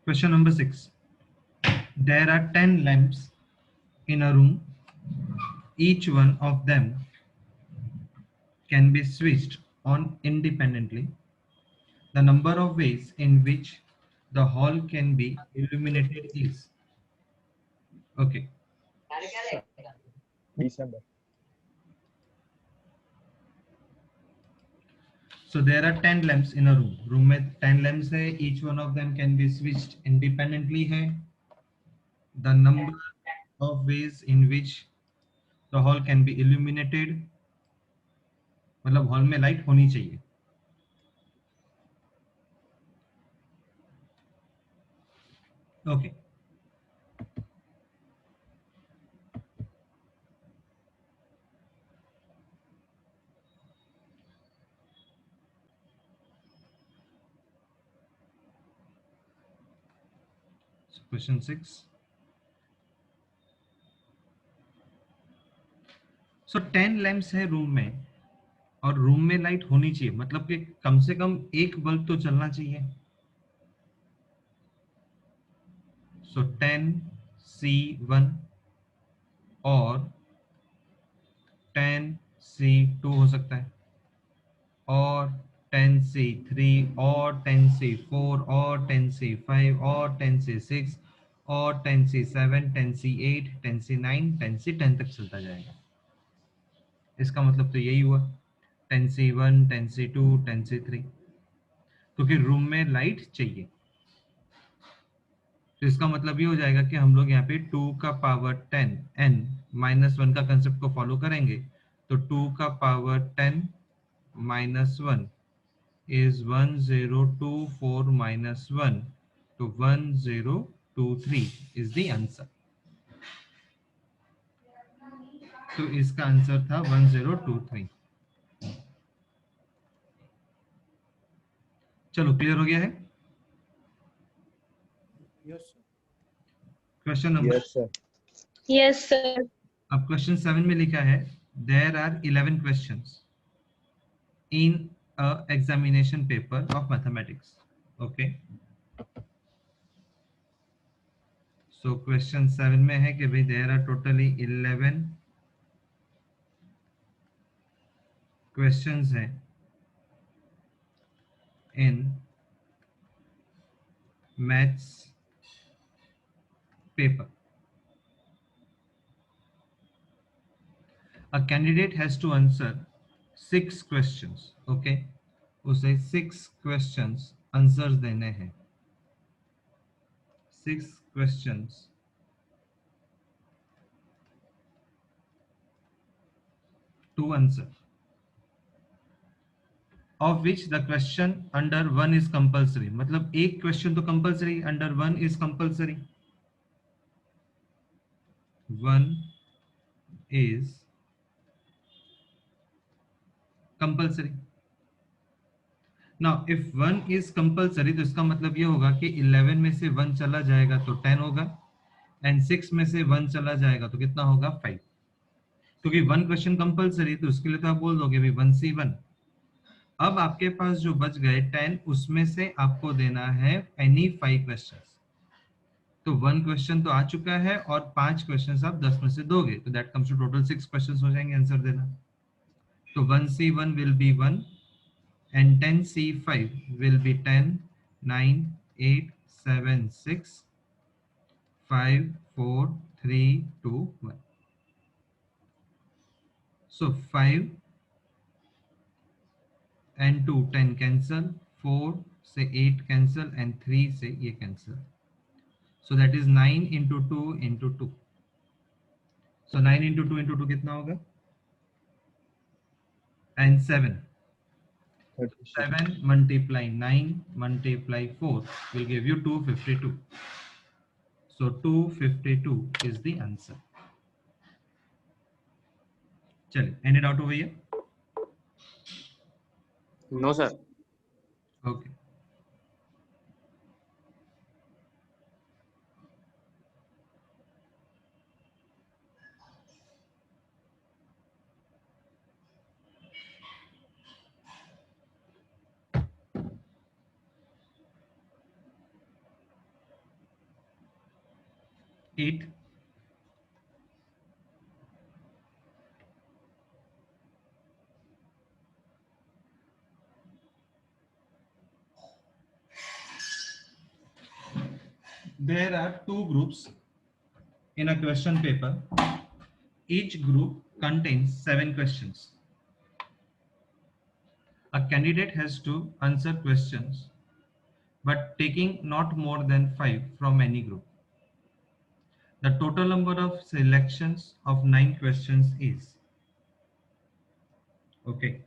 Question number 6. There are 10 lamps in a room. Each one of them can be switched on independently. The number of ways in which the hall can be illuminated is. Okay. December. So there are 10 lamps in a room. Room में 10 lamps है. Each one of them can be switched independently है. The number of ways in which the hall can be illuminated. मतलब hall में light होनी चाहिए. Okay. So question 6. So 10 lamps है room में और रूम में लाइट होनी चाहिए, मतलब कि कम से कम एक बल्ब तो चलना चाहिए. सो 10C1 और 10C2 हो सकता है और 10C3 और 10C4 और 10C5 और 10C6 और 10C7 10C8 10C9 10C10 तक चलता जाएगा. इसका मतलब तो यही हुआ 10C1 10C2 10C3, क्योंकि रूम में लाइट चाहिए. तो इसका मतलब ये हो जाएगा कि हम लोग यहाँ पे 2 का पावर 10 n -1 का कंसेप्ट को फॉलो करेंगे. तो 2 का पावर 10 -1 is 1024 -1, तो 1023 is the answer. तो इसका आंसर था 1023. चलो क्लियर हो गया है. Question number. Yes, sir. Yes, sir. अब क्वेश्चन 7 में लिखा है there are 11 questions in a examination paper of mathematics. Okay. So question 7 में है कि भाई देयर आर टोटली 11 क्वेश्चंस हैं in maths paper. A candidate has to answer 6 questions. Okay, उसे 6 questions आंसर्स देने हैं. 6 questions to answer, of which the question under 1 is compulsory. मतलब एक question तो compulsory, under 1 is compulsory. 1 is compulsory. Now if 1 is compulsory तो इसका मतलब ये होगा कि 11 में से 1 चला जाएगा तो 10 होगा एंड 6 में से 1 चला जाएगा तो कितना होगा 5. क्योंकि 1 क्वेश्चन कंपलसरी तो उसके लिए तो आप बोल दोगे भाई 1C1. अब आपके पास जो बच गए 10, उसमें से आपको देना है एनी 5 क्वेश्चंस. तो 1 क्वेश्चन तो आ चुका है और 5 क्वेश्चंस आप 10 में से दोगे तो that comes to total 6 questions हो जाएंगे आंसर देना. तो 1C1 will be 1 and 10C5 will be 10 9 8 7 6 5 4 3 2 1. So 5 and 2 10 cancel, 4 से 8 cancel and 3 से ये cancel. So that is 9 into 2 into 2. So 9 into 2 into 2 कितना होगा? And 7. 7 multiply 9 multiply 4 will give you 252. So 252 is the answer. चलिए, end it out over here. No, sir. Okay. 8, there are two groups in a question paper. Each group contains 7 questions. A candidate has to answer questions, but taking not more than 5 from any group. The total number of selections of 9 questions is. Okay.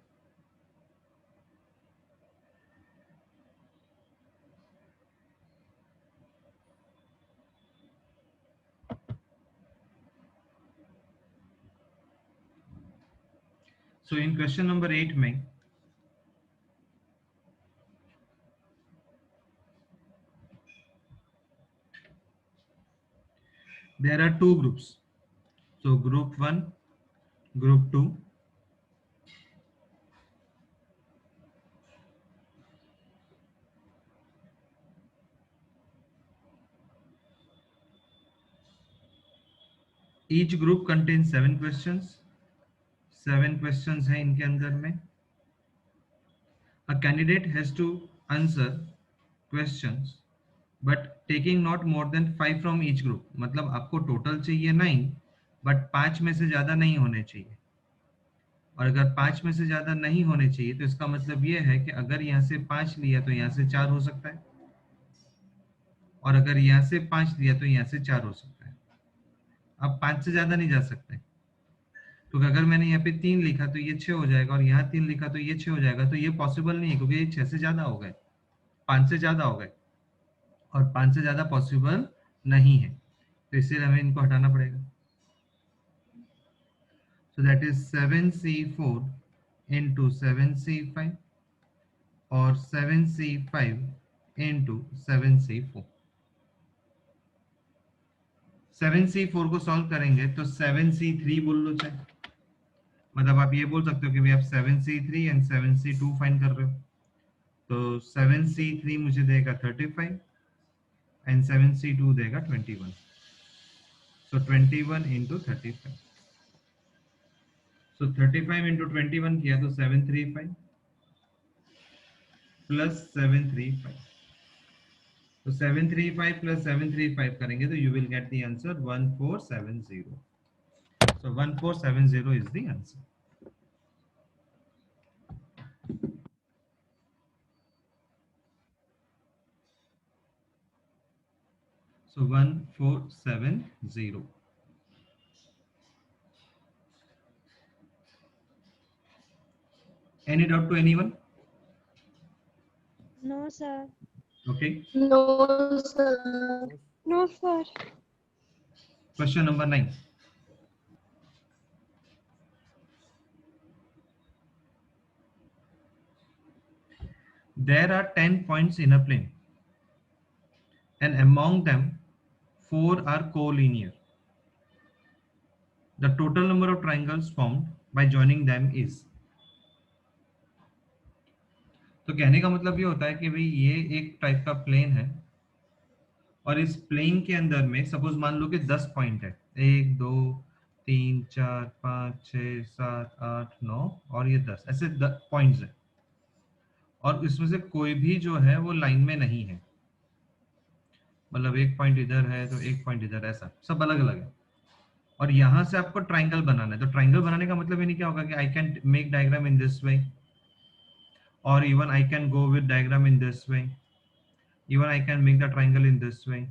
So in question number 8 में there are two groups. So group 1, group 2. Each group contains 7 questions. 7 questions हैं इनके अंदर में. A candidate has to answer questions but taking not more than 5 from each group. मतलब आपको total चाहिए 9 but 5 में से ज्यादा नहीं होने चाहिए. और अगर 5 में से ज्यादा नहीं होने चाहिए तो इसका मतलब ये है कि अगर यहाँ से 5 लिया तो यहाँ से 4 हो सकता है, और अगर यहाँ से 5 लिया तो यहाँ से 4 हो सकता है. अब 5 से ज्यादा नहीं जा सकते. तो अगर मैंने यहाँ पे 3 लिखा तो ये 6 हो जाएगा, और यहाँ 3 लिखा तो ये 6 हो जाएगा. तो ये पॉसिबल नहीं है क्योंकि ये 6 से ज्यादा हो गए, 5 से ज्यादा हो गए, और 5 से ज्यादा पॉसिबल नहीं है. तो इसलिए हमें इनको हटाना पड़ेगा. So that is 7C4 into 7C5 और 7C5 into 7C4. 7C4 को सॉल्व करेंगे तो 7C3 बोल लो चाहे. मतलब आप ये बोल सकते हो कि भाई आप 7C3 एंड 7C2 फाइंड कर रहे हो. तो 7C3 मुझे देगा 35 एंड 7C2 देगा 21. सो 21 into 35. सो 35 into 21 किया तो 735 प्लस 735. तो 735 प्लस 735 करेंगे तो you will get the answer 1470. So 1470 is the answer. So 1470. Any doubt to anyone? No, sir. Okay. No, sir. No, sir. Question number 9. There are 10 points in a plane, and among them 4 are collinear. The total number of triangles formed by joining them is. तो कहने का मतलब ये होता है कि भाई ये एक टाइप का प्लेन है, और इस प्लेन के अंदर में सपोज मान लो कि 10 पॉइंट है. 1 2 3 4 5 6 7 8 9 और ये 10 ऐसे 10 पॉइंट्स है, और इसमें से कोई भी जो है वो लाइन में नहीं है. मतलब एक पॉइंट इधर है तो एक पॉइंट इधर, ऐसा सब अलग अलग है. और यहाँ से आपको ट्राइंगल बनाना है. तो ट्राइंगल बनाने का मतलब ये नहीं क्या होगा कि I can make diagram in this way, और even I can go with diagram in this way, even I can make the triangle in this way,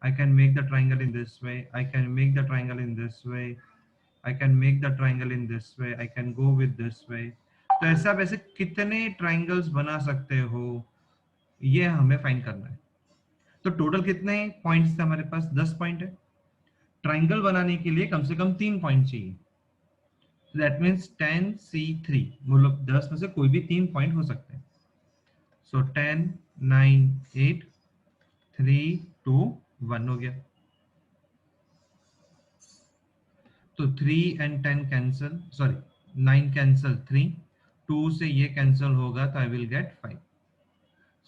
I can make the triangle in this way, I can make the triangle in this way, I can make the triangle in this way, I can go with this way. तो ऐसा वैसे कितने triangles बना सकते हो, ये हमें find करना है. तो टोटल कितने पॉइंट्स थे हमारे पास? 10 पॉइंट है. ट्राइंगल बनाने के लिए कम से कम 3 पॉइंट चाहिए. दैट मीन्स 10C3, मतलब 10 में से कोई भी 3 पॉइंट हो सकते हैं. सो 10 9 8 3 2 1 हो गया. तो 3 and 10 कैंसिल, सॉरी 9 कैंसिल 3, 2 से ये कैंसिल होगा तो I will get 5.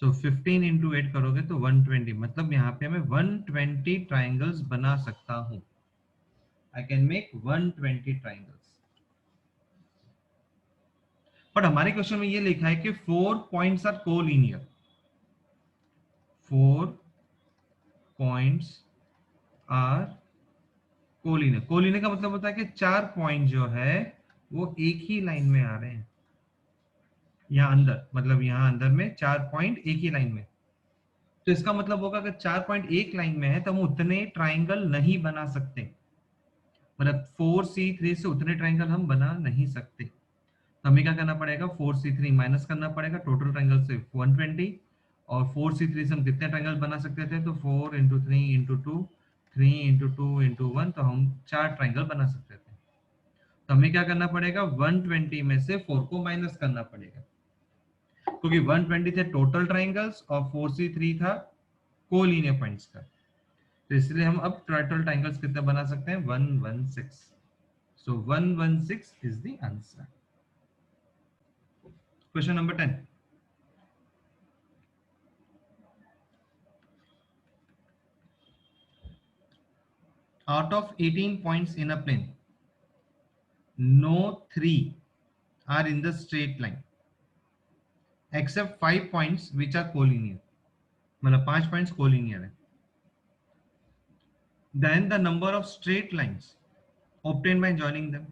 So 15 into 8 करोगे तो 120, मतलब यहाँ पे मैं 120 ट्राइंगल्स बना सकता हूँ. I can make 120 triangles. But हमारे क्वेश्चन में ये लिखा है कि 4 points are collinear. 4 points are collinear. Collinear का मतलब होता है कि 4 पॉइंट जो है वो एक ही लाइन में आ रहे हैं. यहाँ अंदर, मतलब यहाँ अंदर में 4 पॉइंट एक ही लाइन में. तो इसका मतलब होगा अगर 4 पॉइंट एक लाइन में है तो हम उतने ट्राइंगल नहीं बना सकते. मतलब 4C3 से उतने ट्राइंगल हम बना नहीं सकते. तो हमें क्या करना पड़ेगा, 4C3 माइनस करना पड़ेगा टोटल ट्राइंगल से 120. और 4C3 से हम कितने ट्राइंगल बना सकते थे, तो 4 इंटू 3 इंटू 2, 3 इंटू 2 इंटू 1, तो हम 4 ट्राइंगल बना सकते थे. तो हमें क्या करना पड़ेगा, 120 में से 4 को माइनस करना पड़ेगा, क्योंकि 120 थे टोटल ट्राइंगल्स और 4C3 था कोलिनियर पॉइंट्स का. तो इसलिए हम अब टोटल ट्राइंगल्स कितने बना सकते हैं, 116. सो 116 is the answer. Question number 10. Out of 18 points in a plane, no 3 are in the straight line except 5 points which are collinear. मतलब 5 पॉइंट्स कोलिनियर है. Then the number of straight lines obtained by joining them.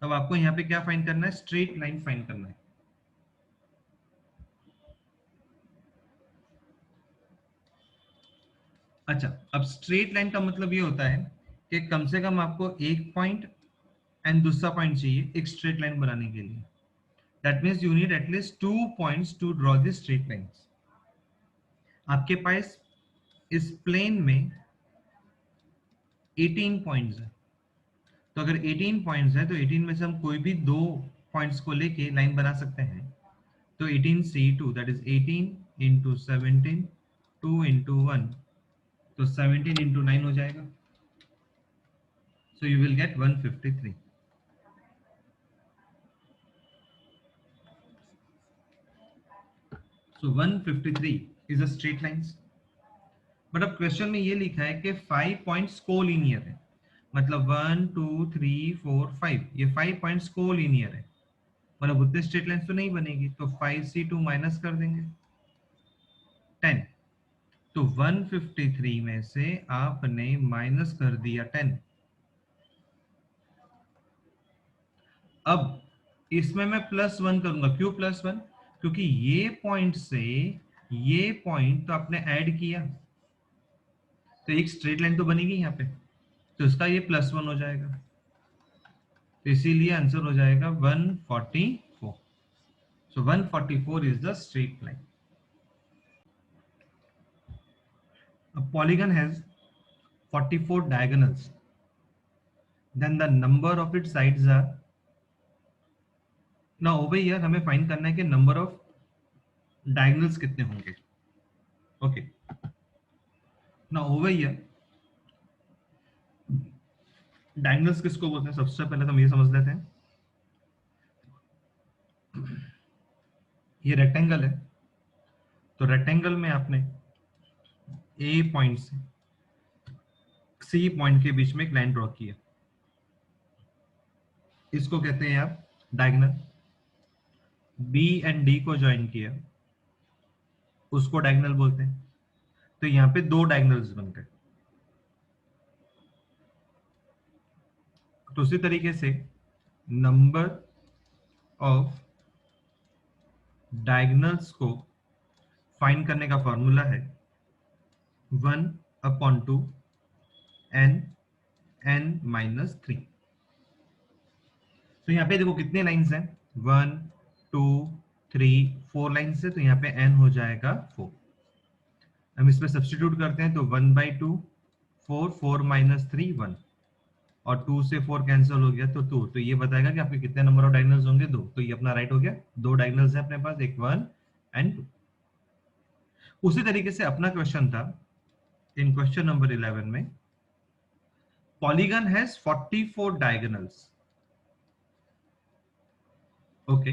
अब आपको यहाँ पे क्या find करना है, straight line find करना है. अच्छा, अब स्ट्रेट लाइन का मतलब ये होता है कि कम से कम आपको एक पॉइंट एंड दूसरा पॉइंट चाहिए एक स्ट्रेट लाइन बनाने के लिए. That means you need at least 2 points to draw the straight lines. आपके पास इस प्लेन में 18 पॉइंट्स है. तो अगर 18 पॉइंट्स है तो 18 में से हम कोई भी 2 पॉइंट्स को लेके लाइन बना सकते हैं. तो 18C2 that is 18 into 17, 2 into 1, तो 17 इंटू 9 हो जाएगा. So you will get 153. So 153 is a straight lines. But अब क्वेश्चन में ये लिखा है कि 5 पॉइंट्स कोलिनियर है. मतलब 1 2 3 4 5, ये 5 पॉइंट्स कोलिनियर है. मतलब उतने स्ट्रेट लाइंस तो नहीं बनेगी. तो 5C2 माइनस कर देंगे 10. तो 153 में से आपने माइनस कर दिया 10. अब इसमें मैं +1 करूंगा. क्यों +1? क्योंकि ये पॉइंट से ये पॉइंट तो आपने ऐड किया, तो एक स्ट्रेट लाइन तो बनेगी यहाँ पे. तो इसका ये +1 हो जाएगा. तो इसीलिए आंसर हो जाएगा 144. सो 144 is the straight line. A polygon has 44 diagonals. Then the number of its sides are. Now over here हमें फाइंड करना है कि नंबर ऑफ डायगोनल्स कितने होंगे. Okay. Now over here diagonals किसको बोलते हैं, सबसे पहले तो हम ये समझ लेते हैं. ये रेक्टेंगल है. तो रेक्टेंगल में आपने ए पॉइंट से सी पॉइंट के बीच में एक लाइन ड्रॉ की है. इसको कहते हैं आप डायगोनल. बी एंड डी को ज्वाइन किया, उसको डायगोनल बोलते हैं. तो यहाँ पे 2 डायगोनल्स बन गए. तो उसी तरीके से नंबर ऑफ डायगोनल्स को फाइंड करने का फॉर्मूला है 1/2 n-3. तो यहाँ पे देखो कितने लाइंस हैं, 1 2 3 4 लाइंस है. तो यहाँ पे n हो जाएगा 4. हम इसमें सब्स्टिट्यूट करते हैं तो 1/2, 4 4 - 3 1, और 2 से 4 कैंसिल हो गया तो 2. तो ये बताएगा कि आपके कितने नंबर ऑफ डायगोनल्स होंगे, 2. तो ये अपना राइट हो गया. 2 डायगोनल्स है अपने पास, एक 1 एंड 2. उसी तरीके से अपना क्वेश्चन था इन क्वेश्चन नंबर 11 में, polygon has 44 diagonals. Okay.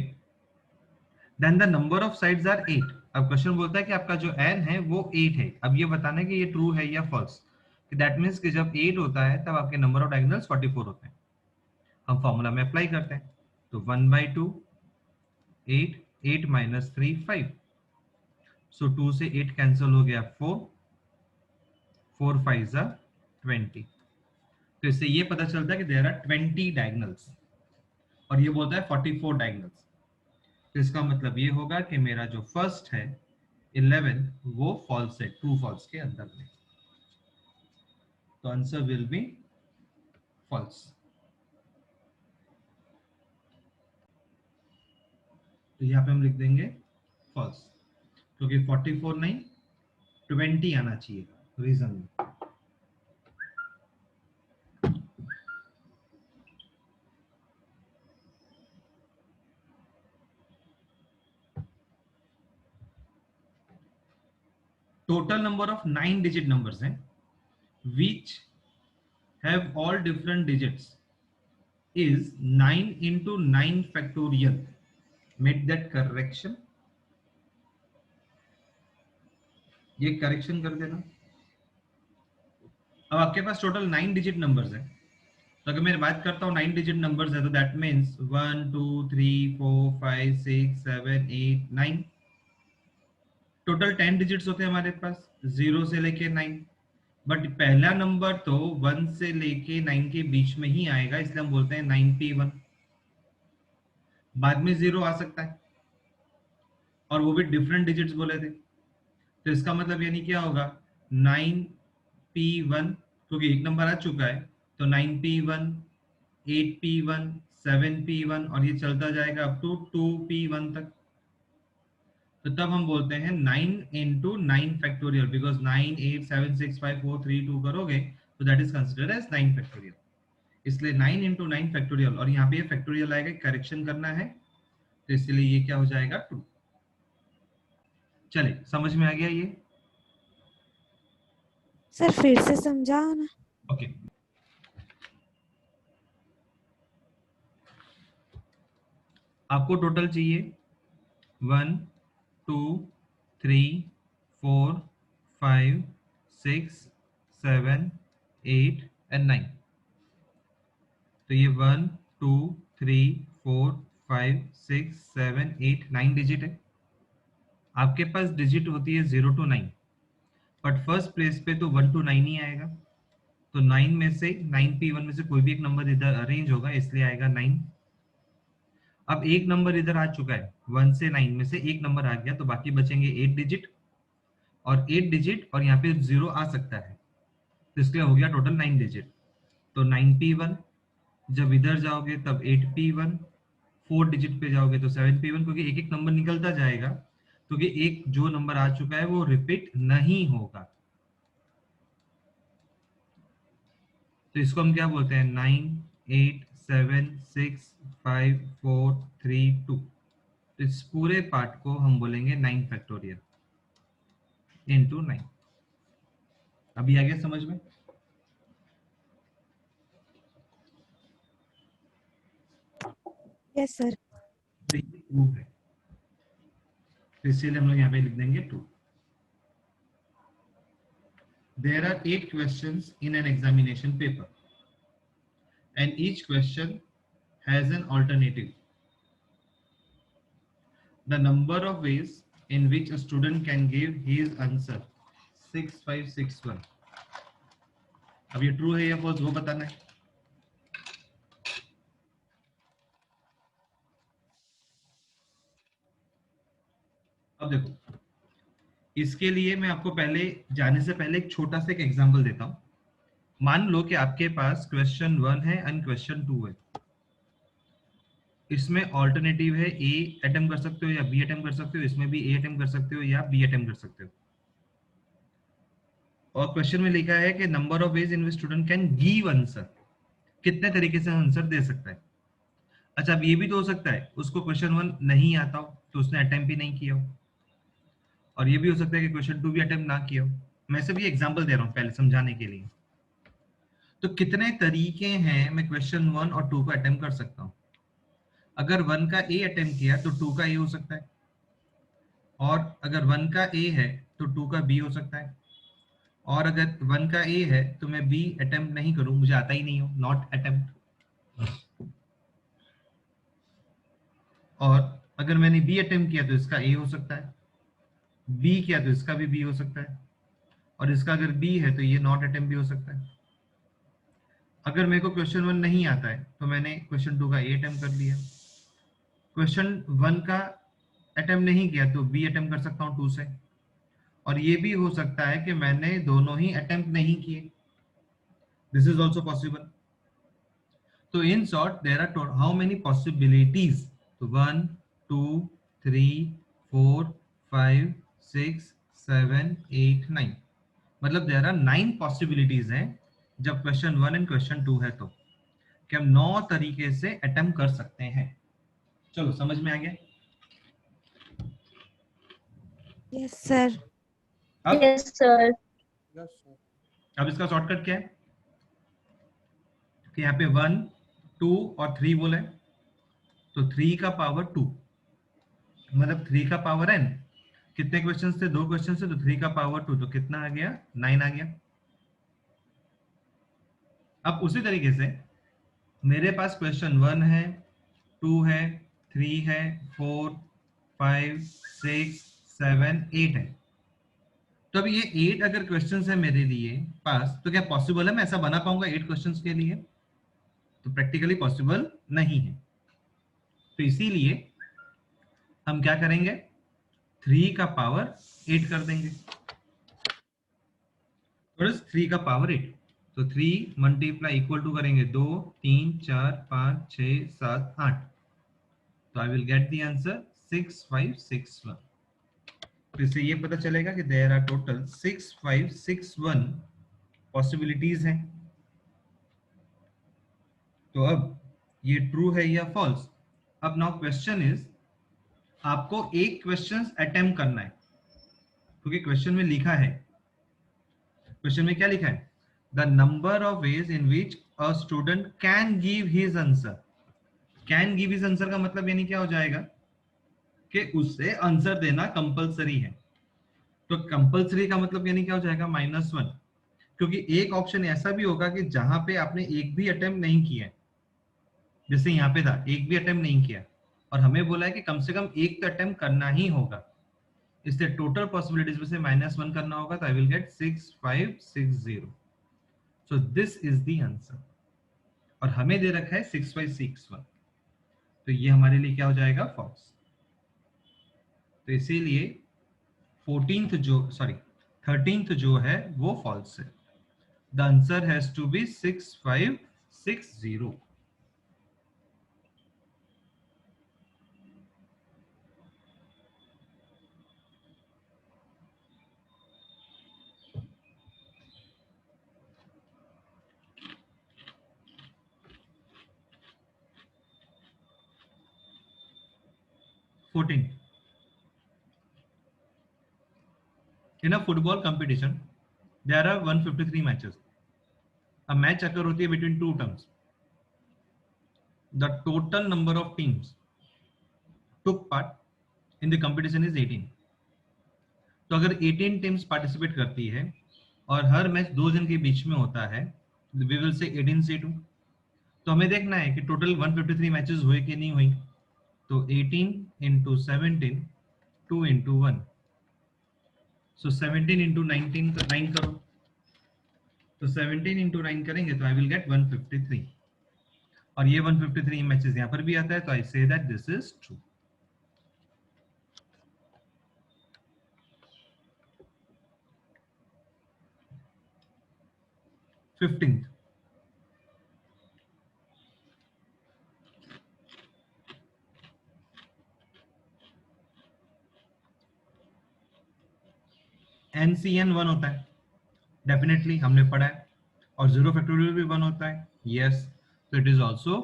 Then the number of sides are 8. अब क्वेश्चन बोलता है कि आपका जो n है वो 8 है। अब ये बताना है कि ये ट्रू है या फॉल्स। कि दैट मीन्स कि जब 8 होता है तब आपके नंबर ऑफ डायगोनल्स 44 होते हैं। हम फॉर्मूला में अप्लाई करते हैं, तो 1/2 8, 8 - 3 5, सो 2 से 8 कैंसिल हो गया 4, 4 5 20। तो इससे ये पता चलता है कि देयर आर 20 डायगोनल्स, और ये बोलता है 44 डायगोनल्स। तो इसका मतलब ये होगा कि मेरा जो फर्स्ट है 11 वो फॉल्स है, ट्रू फॉल्स के अंदर में। तो आंसर विल बी फॉल्स। तो यहाँ पे हम लिख देंगे फॉल्स, क्योंकि 44 नहीं 20 आना चाहिए रीजन में। Total number of 9 digit numbers हैं which have all different digits is 9 into 9 factorial. Make that correction. ये करेक्शन कर देना। अब आपके पास टोटल 9 डिजिट नंबर्स है, तो अगर मैं बात करता हूँ 9 डिजिट नंबर्स है तो दैट मीन्स 1 2 3 4 5 6 7 8 9। टोटल 10 डिजिट्स होते हैं हमारे पास 0 से लेके 9, बट पहला नंबर तो 1 से लेके 9 के बीच में ही आएगा, इसलिए हम बोलते हैं 9p1। बाद में 0 आ सकता है, और वो भी डिफरेंट डिजिट्स बोले थे, तो इसका मतलब यानी क्या होगा 9p1, क्योंकि एक नंबर आ चुका है, तो 9p1 8p1 7p1 और ये चलता जाएगा अप टू 2p1 तक। तो तब हम बोलते हैं 9 into 9 फैक्टोरियल, बिकॉज 9 8 7 6 5 4 3 2 करोगे तो that is considered as 9 factorial. इसलिए 9 into 9 फैक्टोरियल, और यहाँ पे ये फैक्टोरियल आएगा, करेक्शन करना है, तो इसलिए ये क्या हो जाएगा 2। चलिए समझ में आ गया ये? सर फिर से समझाओ ना। ओके आपको टोटल चाहिए 1 2 3 4 5 6 7 8 and 9। तो ये 1 2 3 4 5 6 7 8 9 डिजिट है। आपके पास डिजिट होती है 0 to 9, बट फर्स्ट प्लेस पे तो 1 to 9 ही आएगा, तो 9 में से 9p1 में से कोई भी एक नंबर इधर अरेंज होगा, इसलिए आएगा 9। अब एक नंबर इधर आ चुका है, 1 से 9 में से एक नंबर आ गया, तो बाकी बचेंगे 8 डिजिट, और 8 डिजिट और यहाँ पे 0 आ सकता है, तो इसलिए हो गया टोटल 9 डिजिट। तो 9p1, जब इधर जाओगे तब 8p1, 4 डिजिट पे जाओगे तो 7p1, क्योंकि एक एक नंबर निकलता जाएगा, क्योंकि एक जो नंबर आ चुका है वो रिपीट नहीं होगा। तो इसको हम क्या बोलते हैं 9 8 7 6 5 4 3 2। तो इस पूरे पार्ट को हम बोलेंगे 9 फैक्टोरियल इनटू 9। अभी आ गया समझ में? Yes sir. तो ये प्रूफ है, तो इसीलिए हम लोग यहाँ पे लिख देंगे 2। There are 8 questions in an examination paper, and each question has an alternative. The number of ways in which a student can give his answer 6561। अब ये ट्रू है या फॉल्स वो बताना है। अब देखो, इसके लिए मैं आपको पहले जाने से पहले एक छोटा सा एक एग्जांपल देता हूं। मान लो कि आपके पास क्वेश्चन 1 है एंड क्वेश्चन 2 है, इसमें ऑल्टरनेटिव है ए अटेम्प्ट कर सकते हो या बी अटेम्प्ट कर सकते हो, इसमें भी ए अटेम्प्ट कर सकते हो या बी अटेम्प्ट कर सकते हो, और क्वेश्चन में लिखा है कि number of ways in which student can give answer, कितने तरीके से आंसर दे सकता है। अच्छा अब ये भी तो हो सकता है उसको क्वेश्चन 1 नहीं आता हो तो उसने अटेम्प्ट भी नहीं किया हो, और ये भी हो सकता है कि क्वेश्चन 2 भी अटेम्प्ट ना किया हो। मैं सिर्फ ये एग्जांपल दे रहा हूँ पहले समझाने के लिए। तो कितने तरीके हैं मैं क्वेश्चन 1 और 2 को अटेम्प्ट कर सकता हूँ। अगर 1 का ए अटेम्प्ट किया तो 2 का ए हो सकता है, और अगर 1 का ए है तो 2 का बी हो सकता है, और अगर 1 का ए है तो मैं बी अटेम्प्ट नहीं करूं, मुझे आता ही नहीं हो, नॉट अटेम्प्ट। और अगर मैंने बी अटेम्प्ट किया तो इसका ए हो सकता है, बी किया तो इसका भी बी हो सकता है, और इसका अगर बी है तो ये नॉट अटेम्प्ट भी हो सकता है। अगर मेरे को क्वेश्चन 1 नहीं आता है तो मैंने क्वेश्चन 2 का ए अटेम्प्ट कर लिया, क्वेश्चन 1 का अटेम्प्ट नहीं किया तो बी अटेम्प्ट कर सकता हूँ 2 से, और ये भी हो सकता है कि मैंने दोनों ही अटेम्प्ट नहीं किए, दिस इज ऑल्सो पॉसिबल। तो in short there are how many possibilities, तो 1 2 3 4 5 6 7 8 9, मतलब देयर आर 9 पॉसिबिलिटीज हैं जब क्वेश्चन 1 एंड क्वेश्चन 2 है, तो कि हम 9 तरीके से अटेम्प्ट कर सकते हैं। चलो समझ में आ गया। Yes sir. अब यस सर। अब इसका शॉर्टकट क्या है कि यहाँ पे 1 2 और 3 बोला है, तो 3 का पावर 2, मतलब 3 का पावर n, कितने क्वेश्चंस थे, 2 क्वेश्चन थे, तो 3 का पावर 2, तो कितना आ गया, 9 आ गया। अब उसी तरीके से मेरे पास क्वेश्चन 1 है, 2 है, 3 है, 4 5 6 7 8 है। तो अब ये 8 अगर क्वेश्चंस है मेरे लिए पास, तो क्या पॉसिबल है मैं ऐसा बना पाऊंगा 8 क्वेश्चंस के लिए, तो प्रैक्टिकली पॉसिबल नहीं है। तो इसीलिए हम क्या करेंगे, 3 का पावर 8 कर देंगे, और 3 का पावर 8, तो 3 मल्टीप्लाई इक्वल टू करेंगे 2 3 4 5 6 7 8, तो I will get the answer 6561। तो इससे ये पता चलेगा कि देयर आर टोटल 6561 पॉसिबिलिटीज हैं। तो अब ये ट्रू है या फॉल्स। अब नाउ क्वेश्चन इज, आपको एक क्वेश्चन अटेम्प्ट करना है, क्योंकि क्वेश्चन में लिखा है, क्वेश्चन में क्या लिखा है, the number of ways in which a student can give his answer. Can give his answer का मतलब यानी क्या हो जाएगा कि उससे आंसर देना कंपलसरी है, तो कंपलसरी का मतलब यानी क्या हो जाएगा, -1, क्योंकि एक ऑप्शन ऐसा भी होगा कि जहां पे आपने एक भी अटेम्प्ट नहीं किया है, जैसे यहाँ पे था एक भी अटेम्प्ट नहीं किया, और हमें बोला है कि कम से कम एक तो अटेम्प्ट करना ही होगा, इसलिए टोटल पॉसिबिलिटीज में से -1 करना होगा, तो I will get 6560। So this is the answer, और हमें दे रखा है 6561, तो ये हमारे लिए क्या हो जाएगा, फॉल्स। तो इसीलिए 13th जो है वो फॉल्स है। The answer has to be 6560। In a football competition, there are 153 matches. A match occur होती है between two teams. The total number of teams took part in the competition is 18. तो अगर 18 teams participate करती है और हर match 2 जन के बीच में होता है, we will say 18/2। तो हमें देखना है कि टोटल 153 मैचेस हुए कि नहीं हुई, तो 18 into 17, 2 into 1, so 17 into 19, 9 करो, तो 17 into 9 करेंगे तो आई विल गेट 153, और ये 153 मैचेस यहाँ पर भी आता है, तो I say that this is true. Fifteenth, NCN 1 होता है, डेफिनेटली हमने पढ़ा है, और 0 फैक्टोरियल भी 1 होता है, यस, तो इट इज ऑल्सो